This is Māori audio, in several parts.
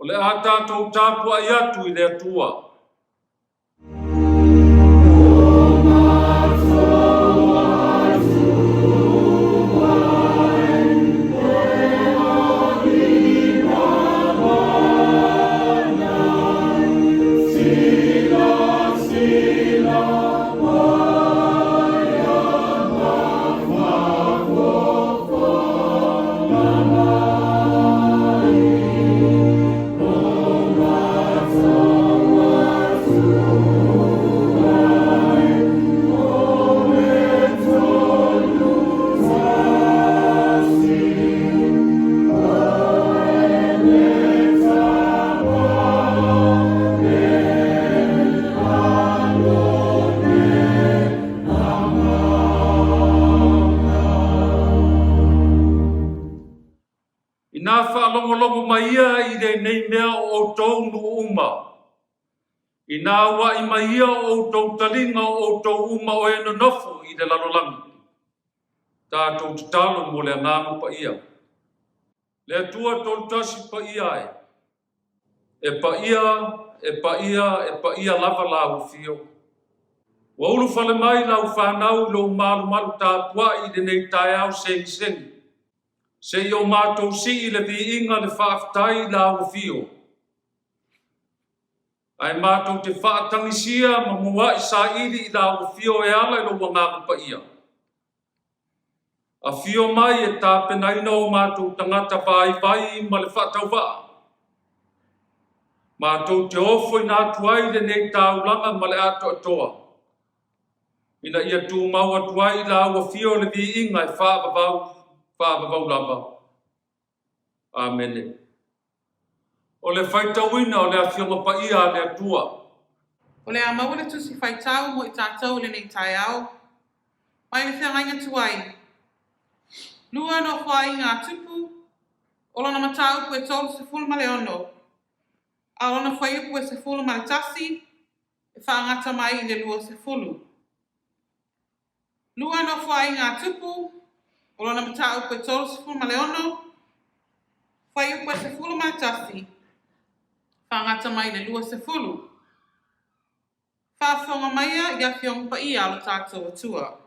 le a tātou tāpua i atu i le atua. Ina whaalongolongo mai ia i re nei mea o tau nu uma. Ina wa i mai ia o tau talinga o tau uma o eno nofo i re lalolangi. Tātou te talo mo le ngāmu pa ia. Le atua tolu tasi pa ia e. E pa ia lava la ufio. Wa ulu fale mai la ufanau lo malu tā pua i re nei Taeao sengi. Se yo mātou si i le vi inga le whaafitai la ufio. Ai mātou te whaatangisia ma mua i sa iri i la ufio e ala i lo wangāku pa ia. A fio mai e tā penaina o mātou tangata vai ma le whaatau wā. Mātou te ofo i nā tuai le nei tāulanga ma le ato atoa. Ina ia tū maua tuai la ufio le vi inga e whaavavau lava. Amen. O le whaitawina o le awhionga pa ia le atua. O le amaua le tusi whaitau mo i tātou le nei Taeao. Mai le whiangainga tuai. Lua no whai ngā tupu. O lona matau pue tolu se fulu male ono. A lona whai upu e se fulu male tasi. E whaangata mai i le lua se fulu. Lua no whai ngā tupu. O lona matau pue tolu se fulu male ono. Whai upu e se fulu male tasi. Whaangata mai le lua se fulu. Whawhonga maia i a whiong pa ia alo tātou atua.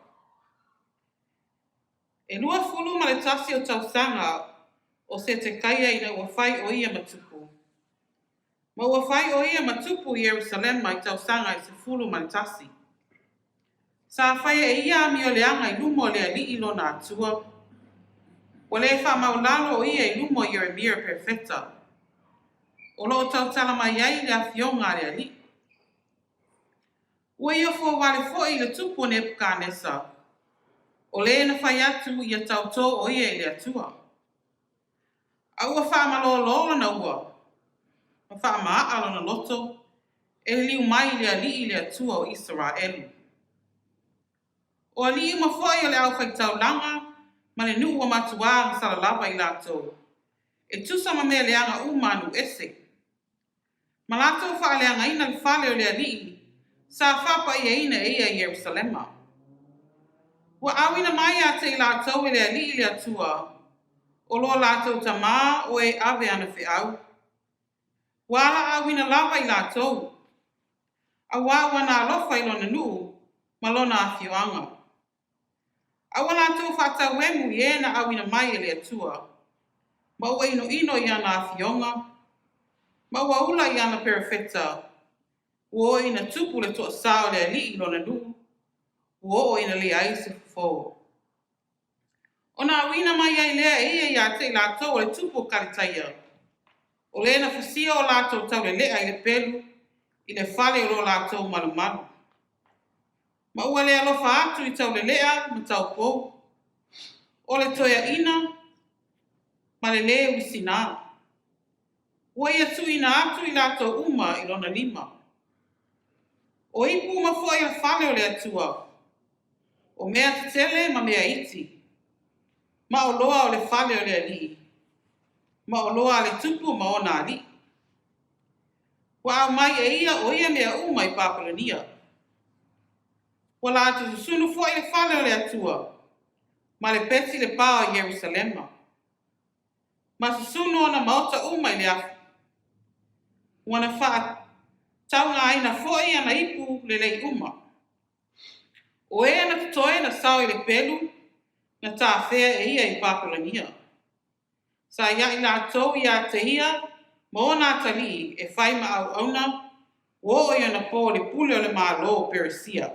E lua fulu ma le tasi o tausanga o se te kaia i na ua whai o ia matupu. Ma ua whai o ia matupu i Jerusalema i tausanga i se fulu ma le tasi. Sa whai e ia Amiotonu i lumo le ali i lona atua. Wa le wha maulalo o ia i lumo i Jeremia perfecta. O lo tautala mai ai le a whionga le ali. Ua ia fo wale fo i le tupu ne pukanesa. O le na whai atu i a tauto o ia i le atua. A ua wha malolo na ua. Ma wha maalo na loto. E liu mai le ali i le atua o Israelu. O ali ma fo i le au whai taulanga. Ma le nuu o matua ang salalava i lato. E tusa ma mea leanga umanu ese. Ma lato wha leanga ina le whale o le ali. Sa whapa ia ina e ia i Jerusalema. Wa awina mai a te lato e le ali i le atua. O lo lato tamā o e ave ana whiau. Wala awina lava i lato. A wawa na alofa i lona nuu. Ma lona a whioanga. Awa lato whata wemu i ena awina mai e le atua. Ma ua ino i ana a whionga. Ma ua ula i ana perfecta. Ua ina tupu le toa sao le ali i lona nuu. Ua ina le ai se fufo. Ona awina mai ai lea ia i a te lato o le tupu karitaia. O le na fasia o lato tau le lea i le pelu. I le fale o lo lato malu. Ma ua le alofa atu i tau le lea ma tau pou. O le toia ina. Ma le lea usina. Ua ia tu ina atu i lato uma i lona lima. O ipu ma fo i le fale o le atua. O mea te tele ma mea iti. Ma o loa o le fale o le ali. Ma o loa le tupu ma ona ali. Wa au mai e ia o ia mea uma i Papalonia. Wa la atu sunu fo i le fale o le atua. Ma le peti le pao i Jerusalema. Ma susunu ona maota uma i le afu. wana wha taunga aina foi ana ipu lelei uma. O e ana tutoe na sao i le pelu na tā whea e ia i Papilania. Sa ia i la tau i a te ia, mo nā tali e whai ma au auna, o i ana pō le pule o le mālo Peresia.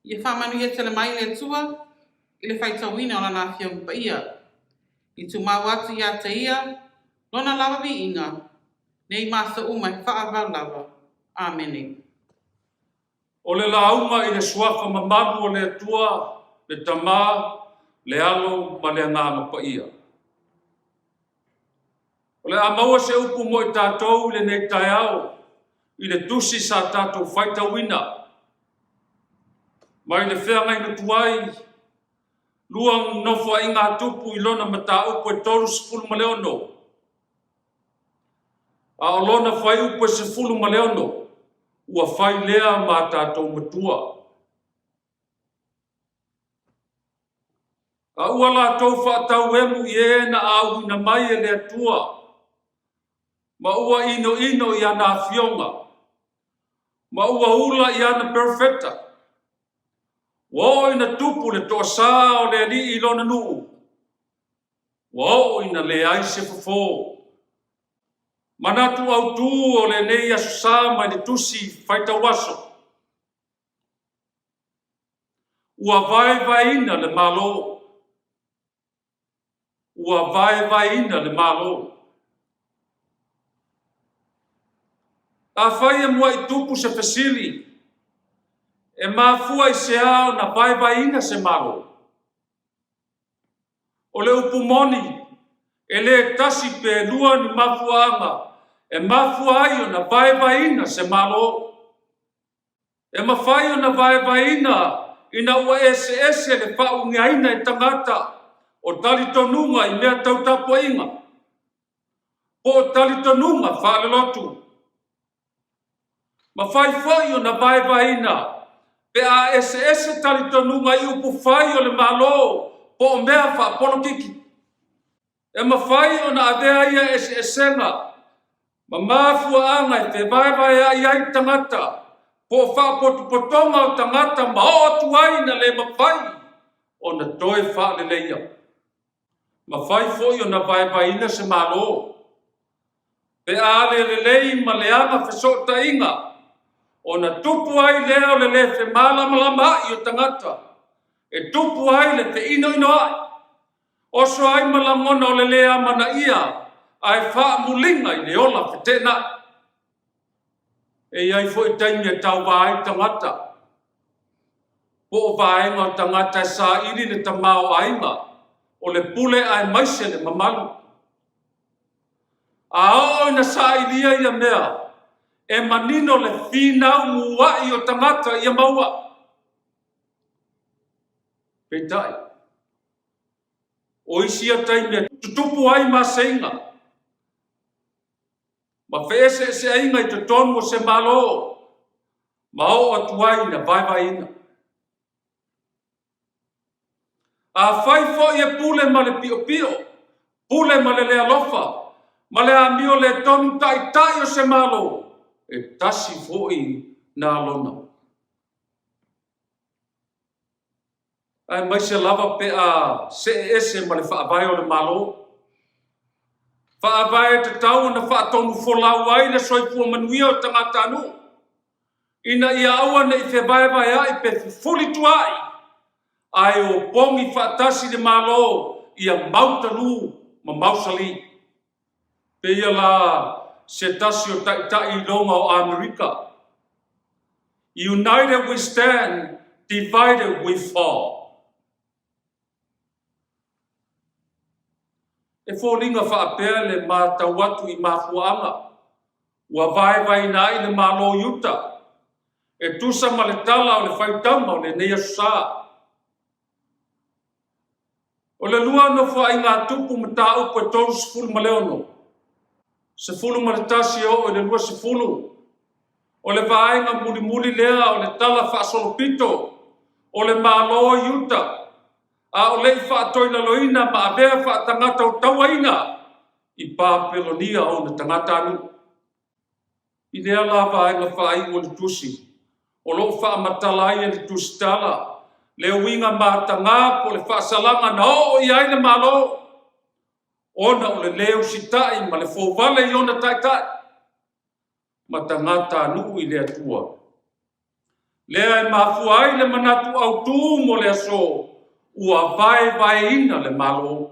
I e whamanu ia tele mai le tua, i le whai tauina o la nā whia mpa ia. I tu mau atu i a te ia, lona lava vi inga, nei masa uma i whaavau lava. Amen. O le launga i le suafa mamalu o le atua, le tamā, le alo, ma le anganga pa ia. O le amaua se upu mo i tātou le nei Taeao, i le tusi sa tātou whaitawina. Mai le whenga i tuai, luang nofua i ngā tupu i lona mata upu e toru sefulu ma leono. A o lona whai upu e sefulu ma leono, ua whai lea ma tātou matua. A ua la tau whaatau emu i e na au ina mai e le atua. Ma ua ino i ana fionga. Ma ua ula i ana perfecta. Wa ina tupu le toa sā o le ali i lona nuu. Wa ina le aise fofo. Manatu au tu o le nei asu sā mai le tusi whaita waso. Ua vai ina le malo. Ua vai ina le malo. A whai e mua i tupu se fesili. E mafua i se ao na vai ina se malo. O le upumoni, e le tasi pe lua ni mafuanga. E mafua aio na vai ina se malo. E mawhai o na vai ina, ina ua ese le whaunga ina i tangata. O talitonunga i mea tautapo inga. Po talitonunga whaale lotu. Ma whai whai o na vai ina. Pe a ese talitonunga i upu whai o le malo. Po o mea wha polokiki. E ma whai o na adea ia esenga. Ma mafua anga i te vai ai tangata. Po wha potonga o tangata ma o tuaina le ma whai. O na toi wha le leia. Ma whai foi o na vai ina se malo. Pe a le lei ma le anga whesota inga. O na tupu ai leo le fe malama i o tangata. E tupu ai le te ino ai. Oso ai malamona o le lea mana ia. Ai wha mulinga i le ola whetena. E ai foi taimi e tau vai tangata. Po o vaenga o tangata sa iri le tamao ainga. O le pule ai maise le mamalu. A o ina sa ilia ia mea. E manino le finau muai o tangata ia maua. Peitai. O isia taimia tutupu ai maseinga. Ma wheese se ainga i te tonu o se malo. Ma o atuai na vai ina. A whaifo i e pule ma le pio. Pule ma le lea lofa. Ma le amio le tonu tai o se malo. E tasi foi na lona. Ai mai se lava pe a se ese ma le whaavai o le malo. Whaavai te tau na whaatonu folau ai le soipua manuia o tangata anu. Ina ia aua na i te vai ai pe fuli tuai. Ai o pongi whaatasi le malo ia mautalu ma mausali. Pe ia la se tasi o tai longa o Amerika. United we stand, divided we fall. E fōlinga whaapea le mātau atu i mafuanga. Ua vai nai le malo yuta. E tusa ma le tala o le whaitama o le neia susā. O le lua no wha i ngā tupu mata upo e tolu sefulu ma leono. Sefulu ma le tasi o le lua sefulu. O le vaenga muli lea o le tala whaasolopito. O le malo yuta. A o lei whaatoina loina ma avea whaatangata o tawaina. I Papilonia o le tangata anu. I lea lava ai nga whaai o le tusi. O lo wha matalai le tusi tala. Le winga mātanga po le whaasalanga na o i aile malo. Ona o le leo sitai ma le fōwale i ona taitai. Ma tangata nuu i le atua. Lea e mafua ai le manatu au tū mo le aso. Ua vai ina le malo.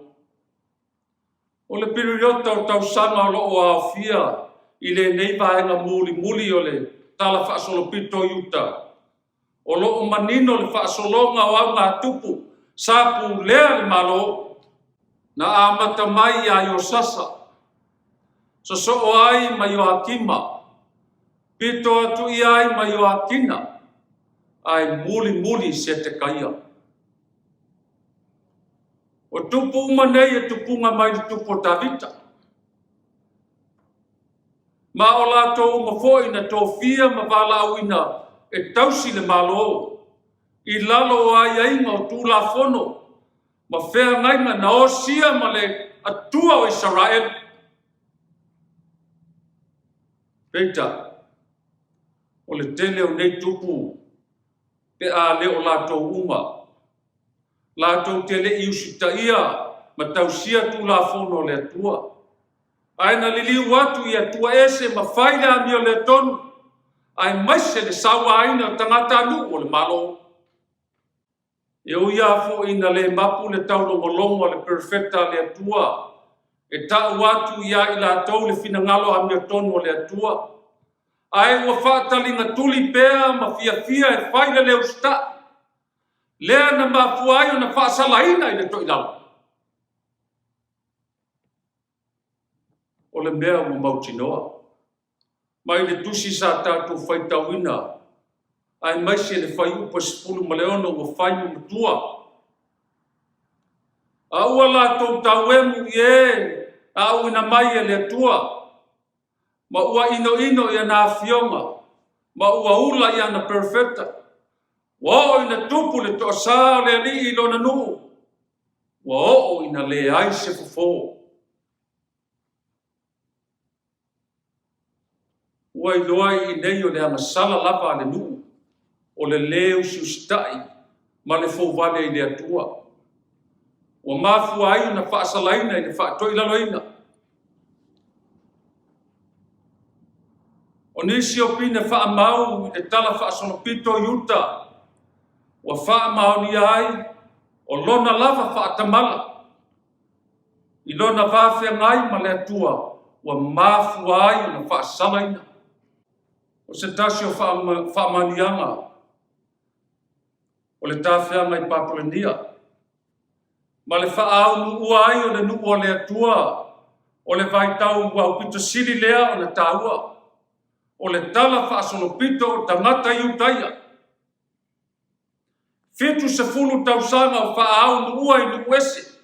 O le piriota o tausanga o lo o awhia. I le nei vaenga muli o le tala whaasolopito iuta. O lo o manino le whaasolonga o au ngā tupu. Sapu lea le malo. Na amata mai a yo sasa. So o ai ma yo akima. Pito atu i ai ma yo akina. Ai muli se te kaia. O tupu umanei e tupunga mai le tupu o Tavita. Ma o lātou ma fōi na tōwhia ma wala auina e tausi le malo. I lalo ai ainga o tūla whono. Ma whea ngainga na o sia ma le atua o Israel. Peita, o le tele o nei tupu, pe a le o lātou uma. Lātou tele i usita ia, ma tausia tūla whono le atua. Aina lili watu ia tua ese ma whaina Amiotonu. Ai maise le sawa aina tangata nu o le malo. E o ia fo ina le mapu le taulongolongo le perfecta le atua. E tau watu ia i la tau le finangalo Amiotonu o le atua. Ai ua whaatalinga tuli pēa ma fia e whaina le usta. Lea na mafuai o na whaasalaina i le toilalo. O le mea mo mautinoa. Mai le tusi sa tātou whaitauina. Ai maise le whai upa sepulu maleono o whai mutua. A ua lātou tauemu i a uina mai e le atua. Ma ua ino i ana fionga. Ma ua ula i ana perfecta. Wa o ina tupu le toa sā le ali i lona nuu. Wa o ina le ai se fofo. Ua i loa i nei o le amasala lava le nuu. O le leo siustai ma le fōwale i le atua. Ua mafua ai na whaasalaina i le whaatoilaloina. O nisi o pina whaamau i le tala whaasolopito iuta. Ua whaamau ni ai o lona lava whaatamala. I lona whawhia ngai ma le atua. Ua mafua ai na whaasalaina. O se tasi o whaamanianga. O le tāwhianga i Papulania. Ma le whaau nuu ai o le nuu o le atua. O le vaitau wau pito siri lea o le tāua. O le tala whaasolopito o tangata iutaia. Fitu se fulu tausanga o whaau nuu ai nuu ese.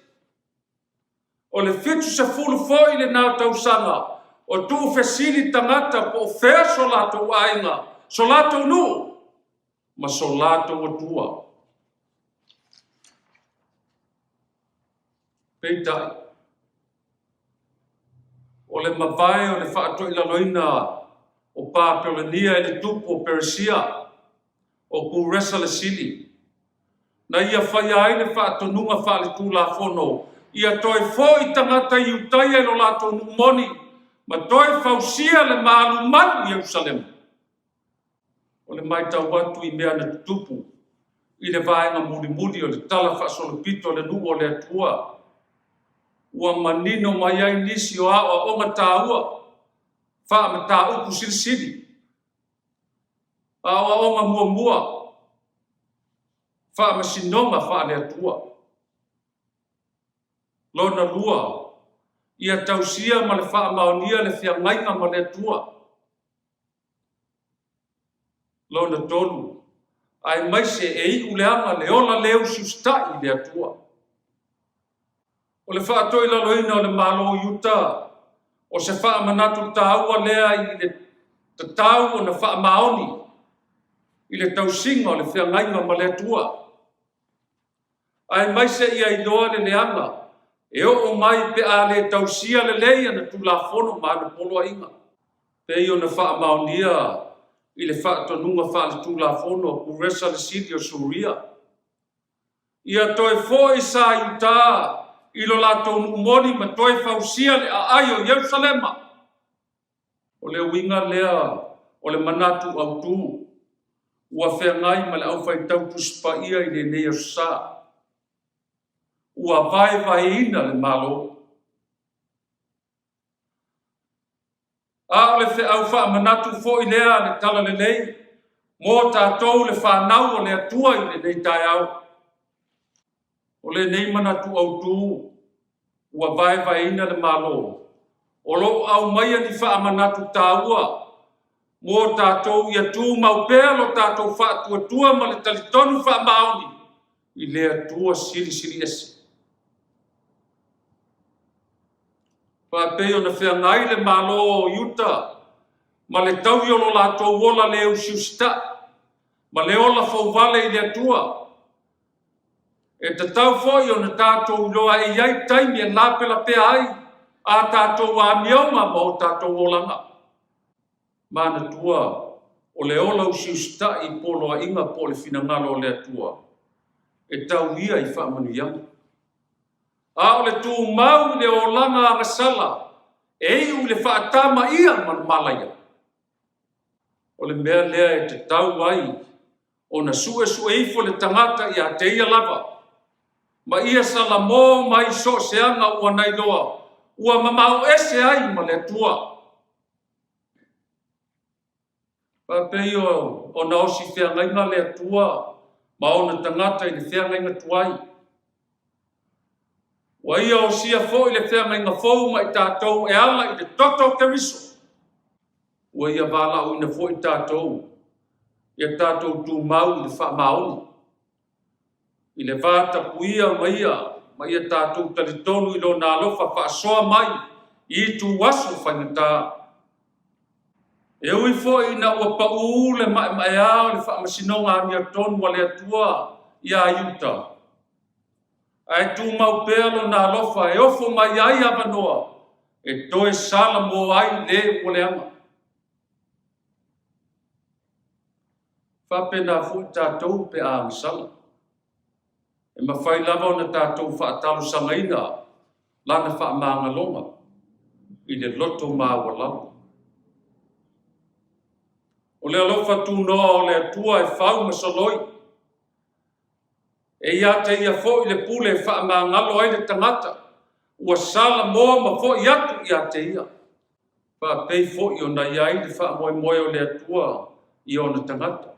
O le fitu se fulu foi le nā tausanga. O tu fesili tangata po fea solato ainga. Solato nuu. Ma solato o tua. Peitai. O le mawai o le whaatoilaloina o Papulania e le tupu o Persia o kuresa le sili. Na ia whai ai le whaatonunga whaale tūla whono. Ia toi fōi tangata iutaia e lo lato numoni. Ma toi fausia le maalu manu i Jerusalem. O le maitau watu i mea na tupu. I le vaenga muli o le tala whaasolopito le nuu o le atua. Ua manino mai ai nisi o awa o nga tāua. Wha me tā upu siri. Awa o nga mua. Wha me sinonga wha le atua. Lona lua. Ia tausia ma le wha maonia le whia ngainga ma le atua. Lona tolu. Ai maise e i uleanga le ola leo sustai le atua. O le whaatoilaloina o le malo iuta. O se wha manatu tāua lea i le tatau o na wha maoni. I le tausinga o le whia ngainga ma le atua. Ai maise ia i loa le leanga. E o mai pe a le tausia le leia na tula fono ma na poloa inga. Pei ona whaamaunia i le whaatonunga whaalitulafono o Kuresa le Sidi o Suria. Ia toe fo i sa iuta i lo lato umoni ma toe fausia le a ayo Yerusalema. O le winga lea o le manatu au tu. Ua whea ngai ma le au whai tau tuspa ia i le nea sa. Ua vai ina le malo. A o le whea au wha manatu fo i lea le tala le lei. Mō tātou le whanau o le atua i le nei Taeao. O le nei manatu au tu. Ua vai ina le malo. O lo au maia ni wha manatu tāua. Mō tātou ia tū mau pēa lo tātou wha tua ma le talitonu wha maoni. I le atua siri esi. Pēo na whea ngai le malo o Iuta, ma le tau i olo lātou wola le usiusita, ma le ola whauwale i le atua. E te tau fwoi o na tātou loa e iai taimi e nāpela pēa ai, a tātou a miauma ma o tātou olanga. Mana tua, o le ola usiusita i poloa inga po le finangalo o le atua. E tau ia i whaamanu ianga. A o le tū mau le o langa a ngasala, e u le whaatama ia man malaya. O le mea lea e te tau ai, o na sue ifo le tangata i a te ia lava. Ma ia sala mō mai so seanga ua nai loa, ua mamau ese ai ma le tua. Pa peio o na osi whiangainga le tua, ma o na tangata i le whiangainga tuai. Wa ia o sia fo i le whiangainga fōu mai tātou e ala i le toto keriso. Wa ia wala o ina fo i tātou. Ia tātou tū mau i le wha maoni. I le vāta puia ma ia tātou talitonu i lo nā lofa wha soa mai i tū waso whaingatā. E ui fo i na ua pau le mai ao le wha masinonga Amiotonu wa le atua i a Iuta. Ai tū mau pēlo nā lofa e ofo mai ai avanoa, e toe sala mō ai le o le ama. Whapena fu tātou pe a misala. E mawhai lava o na tātou whaatalo sangaina, lana whaamāngalonga, i le loto Maualaivao. O le alofa tū noa o le atua e whau masoloi, e ia te ia fo i le pule e wha ma ngalo ai le tangata. Ua sala mō ma fo i atu ia te ia. Wha pei fo i o na iai le wha moe o le atua i o na tangata.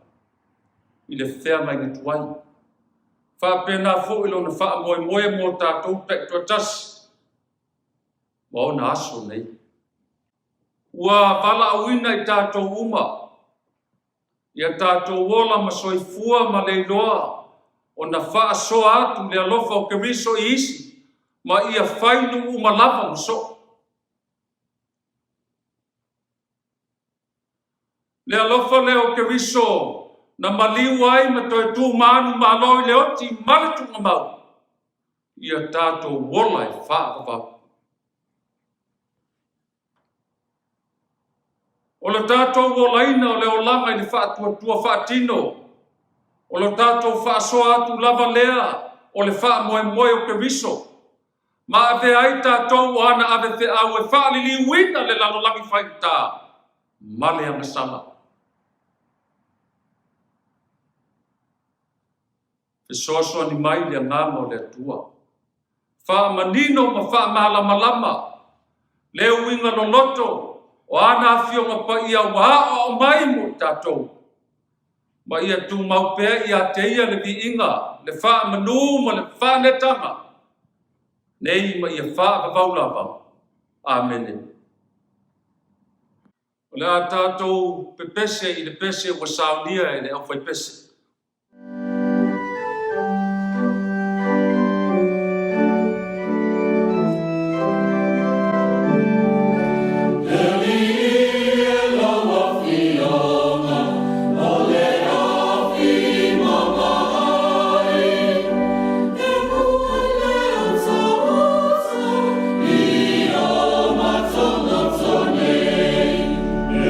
I le whea mai ni tuai. Wha pena fo i lo na wha moe mō tātou pek tua tasi. Ma o na aso nei. Ua wala auina i tātou uma. Ia tātou wola ma soifua ma leiloa. O na wha soa atu le alofa o keriso i isi, ma ia whainu umalava mo so. Le alofa le o keriso, na maliu ai ma toi tū manu ma aloi le oti maletu ngamau. Ia tātou wola e whaavavau. O le tātou wola ina o le olanga i le whaatua whaatino, o lo tātou whaasoa atu lava lea o le wha moe o keriso. Ma ave ai tātou o ana ave te au e whaalili uina le lalolangi whaita. Male anga sama. Fesoasoa ni mai le ngama o le atua. Wha manino ma wha malama. Le uinga loloto o ana afio ma pa ia waa o mai mo tātou. Ma ia tū mau pēa i a te ia le vi inga, le wha manu ma le wha netanga. Nei ma ia wha vavaulava. Amen. O le a tātou pepese i le pese wa Sauniga e le awhai pese. Yeah.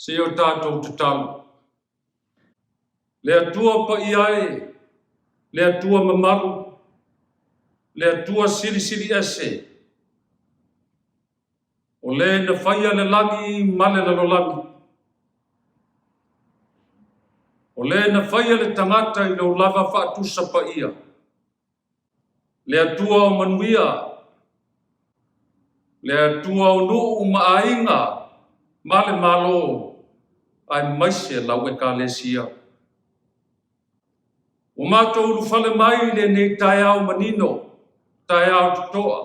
Se o tātou te tau. Le atua pa iae, le atua mamaru, le atua siri ese. O le na whaia le langi male lalo langi. O le na whaia le tangata i lau lava whaatusa pa ia. Le atua o manuia, le atua o nuu maainga, male malo, ai maise lau e ka lesia. O mātou uru whale mai le nei Taeao manino, Taeao tutoa.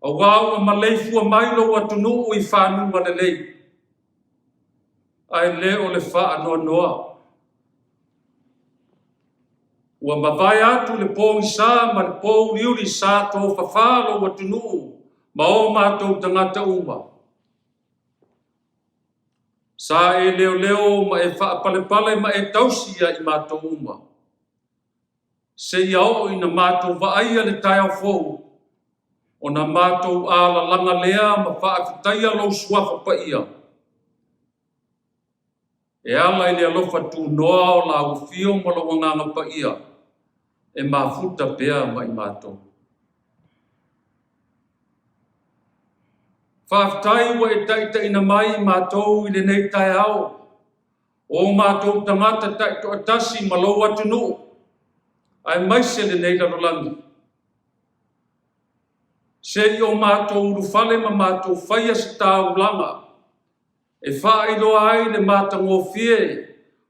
A wāua maleifua mai lo atunu i whānu manelei. Ai le o le wha noa noa. Ua mawai atu le pō i sā, ma le pō uriuri sā tō whawhalo atunu, ma o mātou tangata uma. Sa e leo ma e whaapale ma e tausia i mātou uma. Se iau i na mātou waaia le Taeao fōu, o na mātou ala langa lea ma whaafitaia lo suafa pa ia. E ala i le alofa tū noa o la ufio ma lo wanganga pa ia, e mafuta pea ma i mātou. Whaftai wa e taita ina mai mātou i le nei Taeao. O mātou tangata taito atasi ma lo atunu. Ai maise le nei larolangi. Se i o mātou urufale ma mātou whaia se tāu langa. E whaailoa ai le mātango fie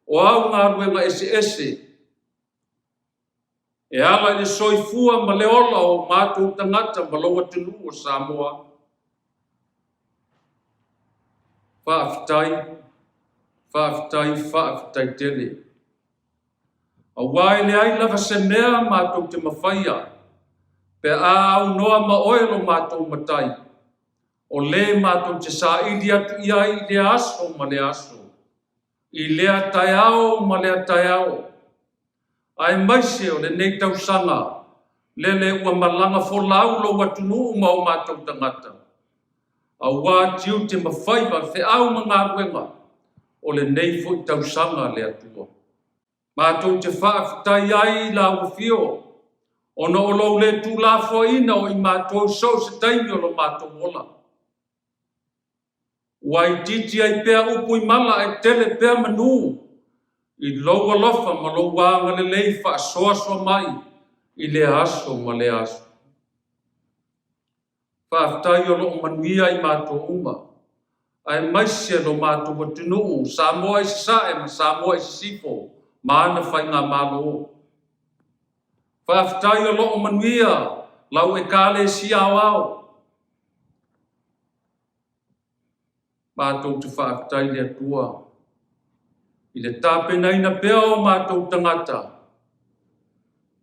o au ngā ruenga ese. E ala le soifua ma le ola o mātou tangata ma lo atunu o Samoa. Whaafitai tele. A wai le ai lava se mea mātou te mawhaia, pe a au noa ma oelo mātou matai, o le mātou te sa ili atu ia i le aso ma le aso, i lea Taeao ma lea Taeao. Ai maise o le nei tausanga, le ua malanga folau lo watunu ma o mātou tangata. A wā tiu te mawhaiwa whe au ma ngā ruenga o le nei fo i tausanga le atua. Mātou te whaafitai ai la wafio o na o lau le tū la ina o i mātou so se taimi o lo mātou ola. Wai titi ai pēr upu i mala e tele pēr manu i lau alofa ma lau wānga le lei wha soa mai i le aso ma le aso. Whaafitai o lo manuia i mātou uma. Ai maise lo mātou watunu, Samoa i sae ma Samoa i sifo, maana whai ngā malo. Whaafitai o lo manuia, lau e kāle si au au. Mātou te whaafitai le atua. I le tāpena ina pēo mātou tangata.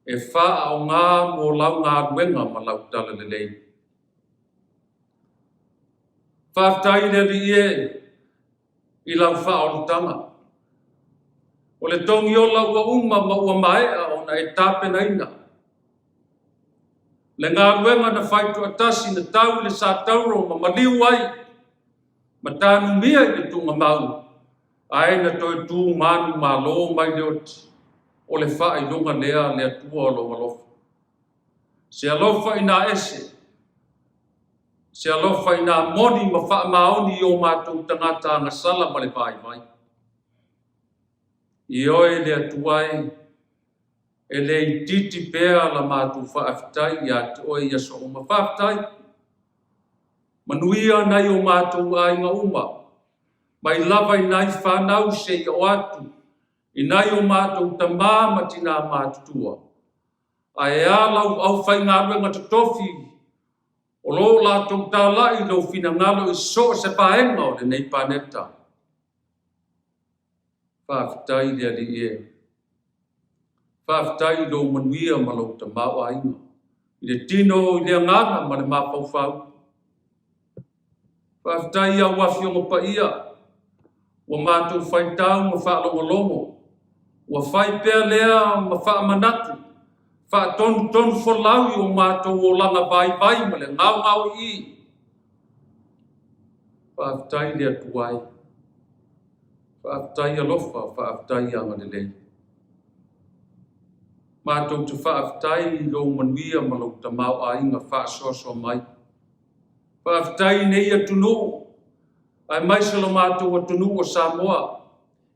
E wha o ngā mō lau ngā ruenga ma lau tala le lei. Whaftai le li e i lau whaolutanga. O le tongi o lau ua uma ma ua maea o na e tāpena ina. Le ngā ruenga na whaitu atasi na tau le sa tauro ma maliu ai. Ma tānu mia i le tunga mau. Ai na toi tū manu ma lo mai le oti. O le whai lunga lea le atua o lo walofa. Se alofa i nā ese. Se alofa i nā moni ma wha maoni o mātou tangata ngā sala ma le vai. I oe le atuai, e le i titi pēa la mātou whaafitai i atu oe i aso o ma whaafitai. Manuia nei o mātou ai ngā uma, mai lava i nei whanau se i o atu, i nei o mātou tamāmati nā mātutua. Ai alau au whai ngā ruenga totofi, o lo la tau tāla i lo fina ngalo i so se paenga o le nei paneta. Whaafitai lea li e. Whaafitai lo manuia ma lo ta maua inga. I le tino i lea ngana ma le mapau whau. Whaafitai a wafionga pa ia. Wa mātou whaitau ma whaalongolomo. Wa whai pēr lea ma whaamanatu. Wha tonu wholau i o mātou o langa vai ma le ngau i. Whaafitai lea tuai. Whaafitai alofa, whaafitai angalelei. Mātou te whaafitai lo manuia ma lo tamau a inga whaasoso mai. Whaafitai nei atunu. Ai mai se lo mātou atunu o Samoa.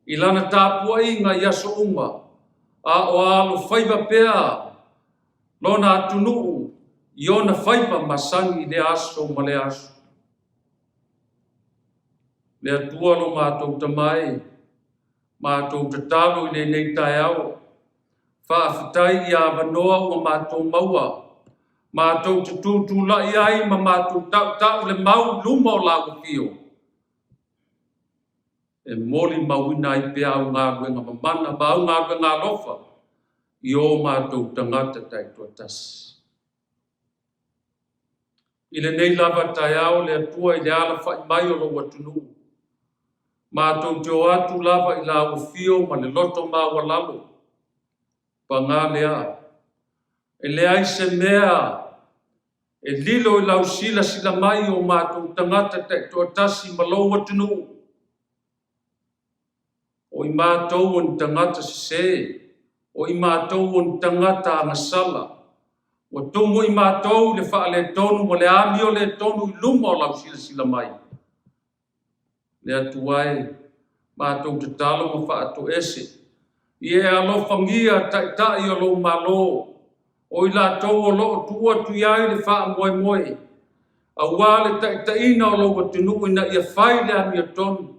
I lana tāpua inga yaso unga. A o alo whaiva pea. Lona atunu. Iona whaiva masangi le aso ma le aso. Le atua lo mātou tamai. Mātou te talo i le nei Taeao. Whaafitai i awanoa ua mātou maua. Mātou te tūtū lai ai ma mātou tau le mau luma o lago pio. E moli mauina i pia au ngā ruenga mamana, ma au ngā ruenga lofa. I o mātou tangata tai tuatasi. I le nei lava Taeao le atua i le ala whai mai o lo watunu. Mātou te o atu lava i la ufio ma le loto Maualaivao. Pa ngā lea. E lea i se mea. E lilo i lau sila mai o mātou tangata te tuatasi ma lo watunu. O i mātou on tangata se. O i mātou on tangata angasala. O tongo i mātou le wha le tonu mo le amio le tonu i luma o lau sila mai. Le atuai. Mātou te talo ma wha ato ese. I e alofangia tai o lo malo. O i la tau o lo tua tuiai le wha moe moe. A wale taina o lo watunu ina ia whai le Amiotonu.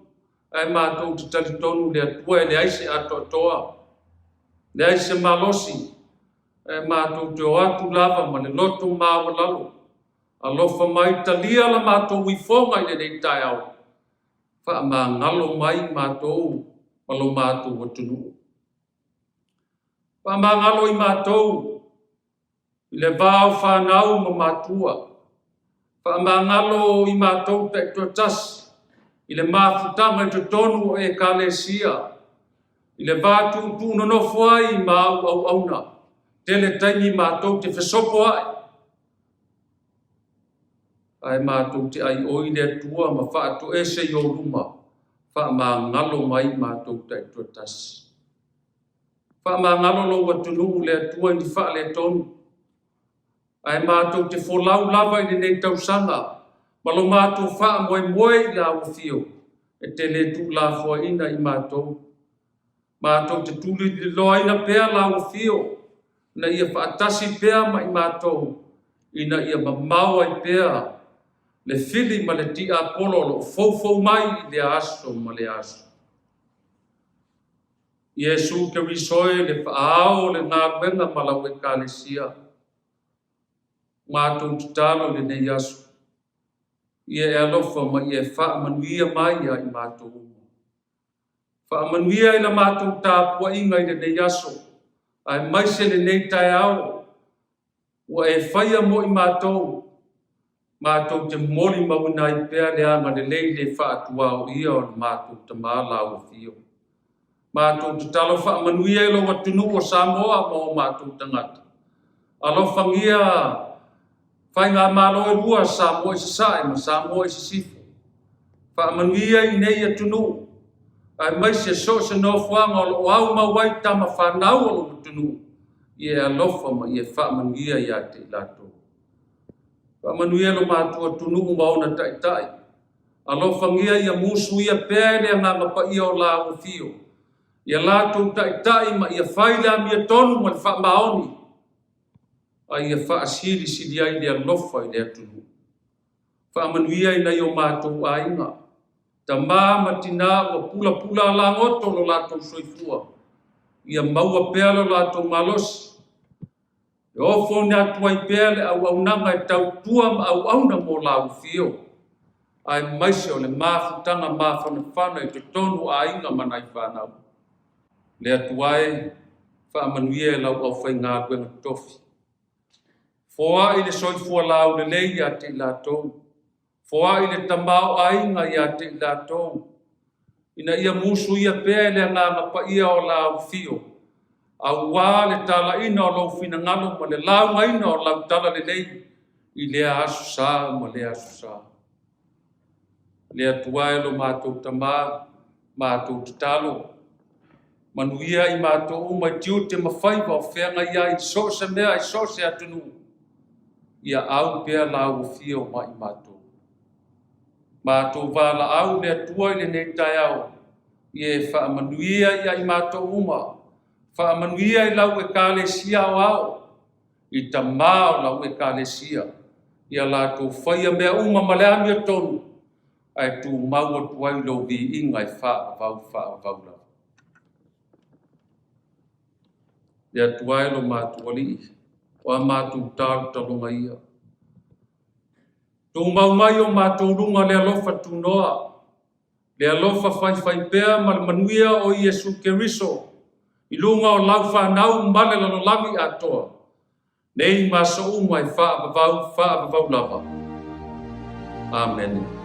Ai mātou te talitonu le atua e le aise ato atoa. Le aise malosi. Ai mātou te o atu lava ma le loto Maualaivao. Alofa mai talia la mātou wifonga i le nei Taeao. Wha ma ngalo mai mātou ma lo mātou watunu. Wha ma ngalo i mātou. I le vāo whanau ma mātua. Wha ma ngalo i mātou te tuatasi. I le māwhutanga i te tonu o e kālesia. I le vātu tūna no fuai ma au auna. Tele taimi mātou te whesopo ai. Ai mātou te ai oi le atua ma whaato ese i o ruma. Wha ma ngalo mai mātou te tuatasi. Wha ma ngalo lo watunu le atua ni wha le tonu. Ai mātou te wholau lava i nei tausanga. Malo mātou wha moe moe i la wafio. E te le tu la fua ina i mātou. Mātou te tuli li loa ina pēr la wafio. Na ia whaatasi pēr ma i mātou. Ina ia mamaua i pēr. Le fili ma le ti apolo lo fau mai i le aso ma le aso. Iesu ke risoe le whaao le ngā wenga malau e kālesia. Mātou te talo le nei aso. Ia e alofa ma ia whaamanuia mai a i mātou. Whaamanuia i la mātou tāpua inga i le nei aso. Ai mai se le nei Taeao. Ua e whaia mo i mātou. Mātou te moli mauna i pēr le anga le lei le whaatua o ia o mātou te māla o fio. Mātou te talo whaamanuia i lo watunu o Samoa mo o mātou tangata. Alofangia whai ngā malo e rua Samoa i se sae ma Samoa i se sifu. Whaamanuia i nei atunu. Ai mai se so se no whanga o au mawai tama whanau o lo tunu. I e alofa ma i e whaamanuia i a te lato. Whaamanuia lo mātua tunu mauna tai. Alofangia i a musu i a pēle a ngā mapa i o la o fio. I a lato tai ma i a whaile Amiotonu ma le whaamaoni. Ai e whaasiri siri ai le alofa i le atunu. Whaamanuia i nei o mātou a inga. Ta māma tina o pula la ngoto lo lātou soifua. Ia maua pēr lo lātou malosi. E ofo ni atua i pēr le au nanga e tau tuam au auna mo lau fio. Ai maise o le māwhutanga māwhana i te tonu a inga mana i whanau. Le atuae whaamanuia e lau au whai ngā ruenga tofi. Foa i le soifua lau le lei a te lātou. Foa i le tamau ainga i a te lātou. Ina ia musu ia pēr le ngā ngapa ia o lau fio. Au wā le tala ina o lau fina ngalo ma le lau ngaina o lau tala le lei. I lea asu sā ma lea asu sā. le atuai lo mātou tamā, mātou tatalo. Manuia I mātou uma tiu te mawhaiva o whenga ia I so se mea I so se atunu. Ia au pia la o fia o mai mātou. Mātou wala au le atuai le nei Taeao. Ie whaamanuia ia I mātou uma. Whaamanuia I lau e kālesia o au. I tamā o lau e kālesia. Ia lātou whaia mea uma ma le Amiotonu. Ai tu mau atuai lo vi inga I whaavau lau. Ia tuai lo mātou ali, o a mātou tāu talonga ia. Tō mau mai o mātou runga le alofa tūnoa, le alofa whai pēr ma le manuia o Iesu Keriso, I lunga o lau whanau male lalolami atoa, nei masa umai whaavavau lava. Amen.